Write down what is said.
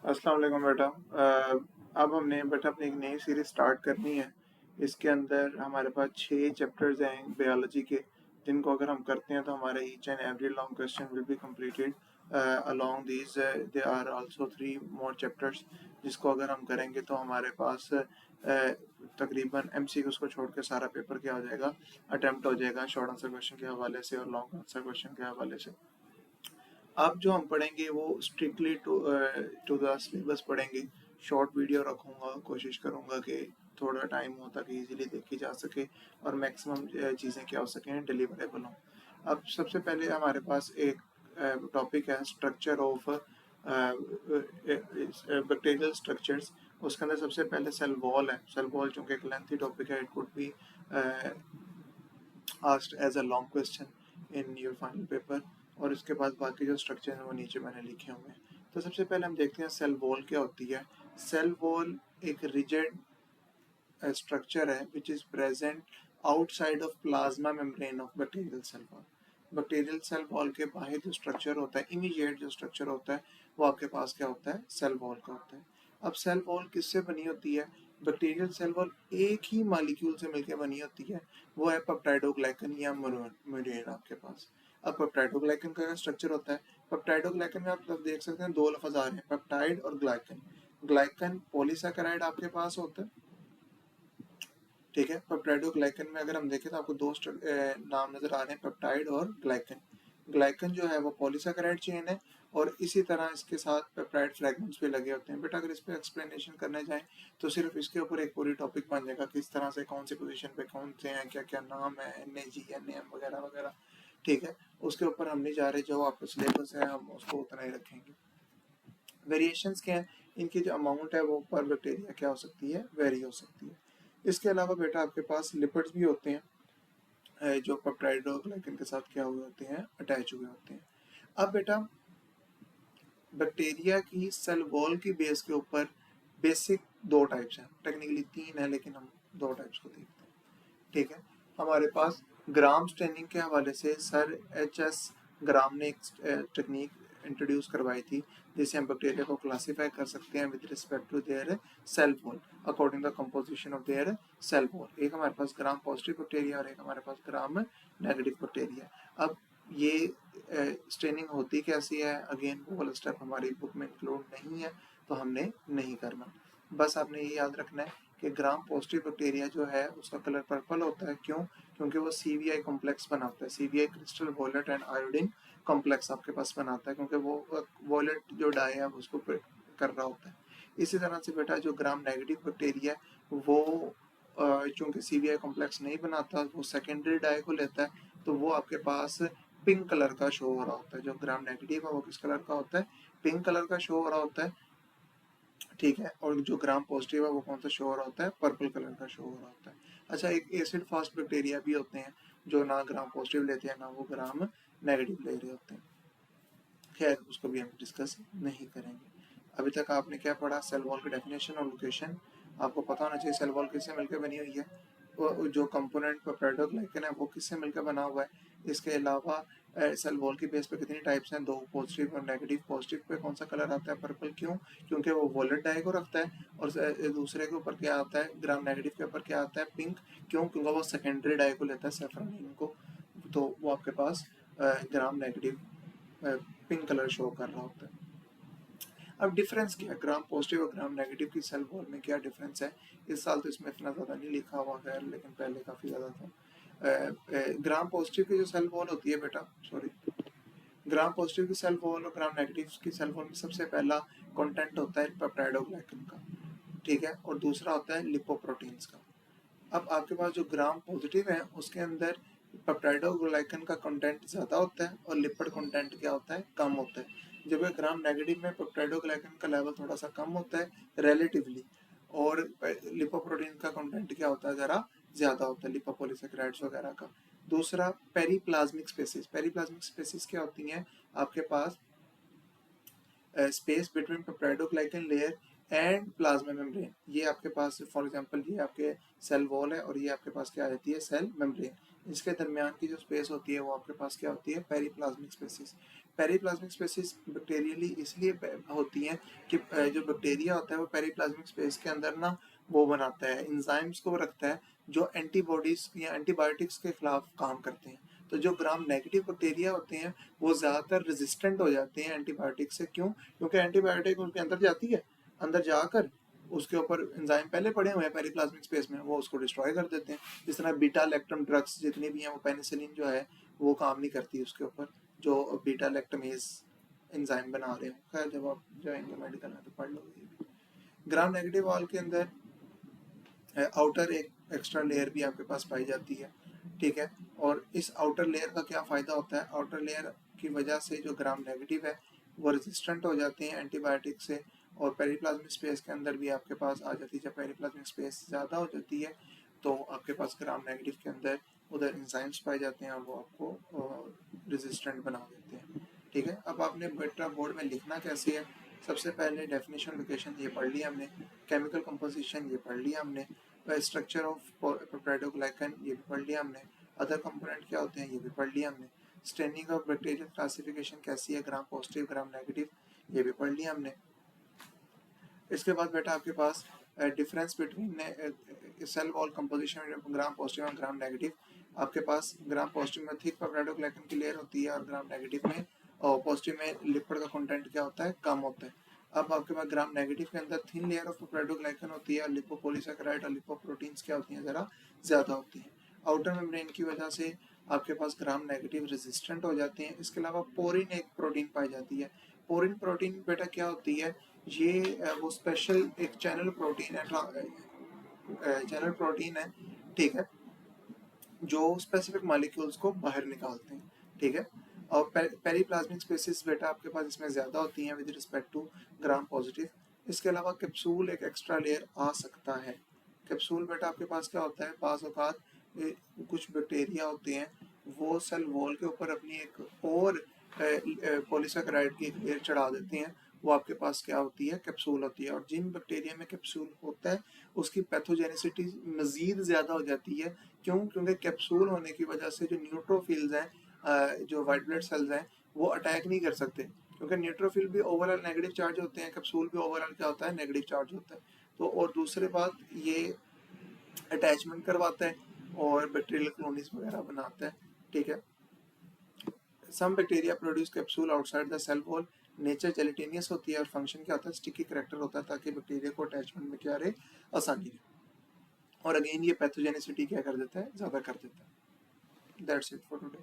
अस्सलाम वालेकुम बेटा। अब हमने बेटा अपनी एक नई सीरीज स्टार्ट करनी है। इसके अंदर हमारे पास 6 चैप्टर्स हैं बायोलॉजी के, जिनको अगर हम करते हैं तो हमारे each and every long question will be completed. Along these they are also 3 more chapters, जिसको अगर हम करेंगे तो हमारे पास तकरीबन एमसीक्यूज को छोड़ के सारा पेपर क्या हो जाएगा, अटेम्प्ट हो जाएगा, शॉर्ट आंसर क्वेश्चन के हवाले से और लॉन्ग आंसर क्वेश्चन के हवाले से। अब जो हम पढ़ेंगे वो स्ट्रिक्टली टू द सिलेबस पढ़ेंगे। शॉर्ट वीडियो रखूंगा, कोशिश करूंगा कि थोड़ा टाइम हो ताकि इजीली देखी जा सके और मैक्सिमम चीज़ें क्या हो सकें, डिलीवरेबल हों। अब सबसे पहले हमारे पास एक टॉपिक है स्ट्रक्चर ऑफ बैक्टीरियल स्ट्रक्चर्स। उसके अंदर सबसे पहले सेल वॉल है। सेल वॉल चूंकि एक लेंथी टॉपिक है, it could be asked as a long question in your final paper. और इसके बाद बाकी जो स्ट्रक्चर हैं वो नीचे मैंने लिखे हुए हैं। तो सबसे पहले हम देखते हैं सेल वॉल क्या होती है। सेल वॉल एक रिजिड स्ट्रक्चर है which is present outside of plasma membrane of bacterial cell wall. Bacterial cell wall के बाहर जो स्ट्रक्चर होता है, इमीडिएट जो स्ट्रक्चर होता है, वो आपके पास क्या होता है, सेल वॉल का होता है। अब सेल वॉल किससे बनी होती है? बैक्टीरियल सेल वॉल एक ही मालिक्यूल से मिलकर बनी होती है, वो है पेप्टाइडोग्लाइकन या म्यूरेन आपके पास। अब पेप्टाइडोग्लाइकन का स्ट्रक्चर होता है, पेप्टाइडोग्लाइकन में आप देख सकते हैं दो लफ्ज आ रहे हैं, पेप्टाइड और ग्लाइकन। ग्लाइकन पॉलीसैकेराइड आपके पास होता है, ठीक है। पेप्टाइडोग्लाइकन में अगर हम देखें तो आपको दो नाम नजर आ रहे हैं, पेप्टाइड और ग्लाइकन। ग्लाइकन जो है वो पॉलीसैकेराइड चेन है और इसी तरह इसके साथ पेप्टाइड फ्रेगमेंट्स भी लगे होते हैं। बेटा अगर इस पे एक्सप्लेनेशन करने जाएं तो सिर्फ इसके ऊपर एक पूरी टॉपिक बन जाएगा, किस तरह से कौन सी पोजीशन पे कौन से हैं, क्या क्या नाम है, NAG NAM वगैरह वगैरह, ठीक है। उसके ऊपर हम नहीं जा रहे, जो आपका सिलेबस है हम उसको उतना ही रखेंगे। वेरिएशंस क्या है, इनकी जो अमाउंट है वो पर बैक्टीरिया क्या हो सकती है, वेरी हो सकती है। इसके अलावा बेटा आपके पास लिपिड्स भी होते हैं, जो पेप्टाइडोग्लाइकन के साथ क्या हुए होते हैं, अटैच हुए होते हैं। अब बेटा बैक्टीरिया की सेल वॉल की बेस के ऊपर बेसिक दो टाइप्स हैं, टेक्निकली तीन है लेकिन हम दो टाइप्स को देखते हैं, ठीक है। हमारे पास ग्राम स्टेनिंग के हवाले से सर HS ग्राम ने एक टेक्निक इंट्रोड्यूस करवाई थी, जिससे हम बैक्टीरिया को क्लासिफाई कर सकते हैं with respect to their cell wall according the composition of their cell wall. एक हमारे पास ग्राम पॉजिटिव बैक्टीरिया और एक हमारे पास ग्राम नेगेटिव बैक्टीरिया। अब ये स्टेनिंग होती कैसी है, अगेन वो वाला स्टेप हमारी बुक में इंक्लूड नहीं है तो हमने नहीं करना। बस आपने ये याद रखना है कि ग्राम पॉजिटिव बैक्टीरिया जो है उसका कलर पर्पल होता है। क्यों? क्योंकि वो CVI कॉम्प्लेक्स बनाता है, CVI crystal violet and iodine complex आपके पास बनाता है, क्योंकि वो वॉयलेट जो डाई है उसको कर रहा होता है। इसी तरह से बेटा जो ग्राम नेगेटिव बैक्टीरिया है वो चूंकि CVI कॉम्प्लेक्स नहीं बनाता, वो सेकेंडरी डाई को लेता है, तो वो आपके पास पिंक कलर का शो हो रहा होता है। जो ग्राम नेगेटिव है वो किस कलर का होता है, पिंक कलर का शो हो रहा होता है, ठीक है। और जो ग्राम पॉजिटिव है वो कौन सा शो हो रहा होता है, पर्पल कलर का शो हो रहा होता है। अच्छा, एक एसिड फास्ट बैक्टीरिया भी होते हैं जो ना ग्राम पॉजिटिव लेते हैं ना वो ग्राम नेगेटिव ले रहे होते हैं। खैर उसको भी हम डिस्कस नहीं करेंगे। अभी तक आपने क्या पढ़ा, सेल वॉल की डेफिनेशन और लोकेशन आपको पता होना चाहिए। सेल वॉल किससे मिलकर बनी हुई है, वो जो कंपोनेंट पेप्टाइडोग्लाइकन है वो किससे मिलकर बना हुआ है। इसके अलावा सेल वॉल की बेस पे कितनी टाइप्स हैं, दो, पॉजिटिव और नेगेटिव। पॉजिटिव पे कौन सा कलर आता है, पर्पल। क्यों? क्योंकि वो वॉलेट डाई को रखता है। और दूसरे के ऊपर क्या आता है, ग्राम नेगेटिव के ऊपर क्या आता है, पिंक। क्यों? क्योंकि वो सेकेंडरी डाई को लेता है, सेफ्रॉनिन को, तो वो आपके पास gram negative pink colour show कर रहा होता है। अब डिफरेंस क्या है ग्राम पॉजिटिव और ग्राम नेगेटिव की सेल वॉल में, क्या डिफरेंस है? इस साल तो इसमें इतना ज़्यादा नहीं लिखा हुआ खैर, लेकिन पहले काफ़ी ज़्यादा था। ग्राम पॉजिटिव की जो सेल वॉल होती है बेटा, सॉरी, ग्राम पॉजिटिव की सेल वॉल और ग्राम नेगेटिव की सेल वॉल में सबसे पहला कंटेंट होता है पेप्टाइडोग्लाइकन का, ठीक है, और दूसरा होता है लिपोप्रोटीन्स का। अब आपके पास जो ग्राम पॉजिटिव है उसके अंदर पेप्टाइडोग्लाइकन का कंटेंट ज़्यादा होता है और लिपिड कंटेंट क्या होता है, कम होता है। जबकि ग्राम नेगेटिव में पेप्टाइडोग्लाइकन का लेवल थोड़ा सा कम होता है रिलेटिवली, और लिपोप्रोटीन का कंटेंट क्या होता है, ज़रा ज़्यादा होता है, लिपोपॉलीसेकेराइड्स वगैरह का। दूसरा पेरीप्लाज्मिक स्पेसिस। पेरीप्लाज्मिक स्पेसिस क्या होती हैं, आपके पास space between peptidoglycan layer and plasma membrane. ये आपके पास फॉर एग्जांपल ये आपके सेल वॉल है और ये आपके पास क्या रहती है, सेल मेम्ब्रेन। इसके दरमियान की जो स्पेस होती है वो आपके पास क्या होती है, पेरीप्लाज्मिक स्पेसिस। पेरिप्लाज्मिक स्पेसिस बैक्टीरियली इसलिए होती हैं कि जो बैक्टीरिया होता है वो पेरिप्लाज्मिक स्पेस के अंदर ना वो बनाता है, एंजाइम्स को रखता है जो एंटीबॉडीज या एंटीबायोटिक्स के खिलाफ काम करते हैं। तो जो ग्राम नेगेटिव बैक्टीरिया होते हैं वो ज़्यादातर रेजिस्टेंट हो जाते हैं एंटीबायोटिक से। क्यों? क्योंकि एंटीबायोटिक उनके अंदर जाती है, अंदर जाकर उसके ऊपर एंजाइम पहले पड़े हुए हैं पेरिप्लाज्मिक स्पेस में, वो उसको डिस्ट्रॉय कर देते हैं। जिस तरह बीटा लैक्टम ड्रग्स जितनी भी हैं, वो पेनिसिलिन जो है वो काम नहीं करती उसके ऊपर, जो बीटा लैक्टमेज एंजाइम बना रहे हो। खैर जब आप जाएंगे मेडिकल में तो पढ़ लोगे। ग्राम नेगेटिव वॉल के अंदर आउटर एक एक्स्ट्रा लेयर भी आपके पास पाई जाती है, ठीक है। और इस आउटर लेयर का क्या फ़ायदा होता है? आउटर लेयर की वजह से जो ग्राम नेगेटिव है वो रेजिस्टेंट हो जाते हैं एंटीबायोटिक से, और पेरिप्लाज्मिक स्पेस के अंदर भी आपके पास आ जाती है। जब पेरिप्लाज्मिक स्पेस ज़्यादा हो जाती है तो आपके पास ग्राम नेगेटिव के अंदर उधर एंजाइम्स पाए जाते हैं और वो आपको रेजिस्टेंट बना देते हैं, ठीक है। अब आपने बेटा बोर्ड में लिखना कैसे है? सबसे पहले डेफिनेशन लोकेशन ये पढ़ लिया हमने, केमिकल कंपोजिशन ये पढ़ लिया हमने, स्ट्रक्चर ऑफ पेप्टाइडोग्लाइकन ये भी पढ़ लिया हमने, अदर कंपोनेंट क्या होते हैं ये भी पढ़ लिया हमने, स्टेनिंग ऑफ बैक्टीरियल क्लासिफिकेशन कैसी है, ग्राम पॉजिटिव ग्राम नेगेटिव ये भी पढ़ लिया हमने। इसके बाद बेटा आपके पास difference between cell wall composition gram positive और ग्राम नेगेटिव। आपके पास ग्राम पॉजिटिव में थिक पेप्टाइडोग्लाइकन की लेयर होती है और ग्राम नेगेटिव में और पॉजिटिव में लिपिड का कंटेंट क्या होता है? कम होता है। अब आपके पास ग्राम नेगेटिव के अंदर थिन लेयर ऑफ पेप्टाइडोग्लाइकन होती है, लिपोपॉलीसैकेराइड और लिपोप्रोटीन्स क्या होती हैं? ज़रा ज़्यादा होती हैं। आउटर मेम्ब्रेन की वजह से आपके पास ग्राम नेगेटिव रेजिस्टेंट हो जाते हैं। इसके अलावा पोरिन एक प्रोटीन पाई जाती है। पोरिन प्रोटीन बेटा क्या होती है? ये वो स्पेशल एक चैनल प्रोटीन है, ठीक है, जो स्पेसिफिक मॉलिक्यूल्स को बाहर निकालते हैं, ठीक है। और पेरिप्लाज्मिक स्पेसिस बेटा आपके पास इसमें ज़्यादा होती हैं with respect to gram positive. इसके अलावा कैप्सूल एक एक्स्ट्रा लेयर आ सकता है। कैप्सूल बेटा आपके पास क्या होता है? पास औकात कुछ बैक्टीरिया होते हैं वो सेल वॉल के ऊपर अपनी एक और पॉलीसैकेराइड की एक लेयर चढ़ा देते हैं, वो आपके पास क्या होती है? कैप्सूल होती है। और जिन बैक्टीरिया में कैप्सूल होता है उसकी पैथोजेनिसिटी मज़ीद ज़्यादा हो जाती है। क्यों? क्योंकि कैप्सूल होने की वजह से जो न्यूट्रोफिल्स हैं, जो वाइट ब्लड सेल्स हैं, वो अटैक नहीं कर सकते, क्योंकि न्यूट्रोफिल भी ओवरऑल नेगेटिव चार्ज होते हैं, कैप्सूल भी ओवरऑल क्या होता है? नेगेटिव चार्ज होता है। तो और दूसरी बात, ये अटैचमेंट करवाता है और बैक्टीरियल कॉलोनीज वगैरह बनाता है, ठीक है। Some bacteria produce capsule outside the cell wall. Nature gelatinous होती है और फंक्शन क्या होता है? स्टिकी करेक्टर होता है, ताकि बैक्टीरिया को अटैचमेंट में क्या रहे? आसानी रहे। और अगेन ये पैथोजेनिसिटी क्या कर देता है? ज़्यादा कर देता है। That's it for today.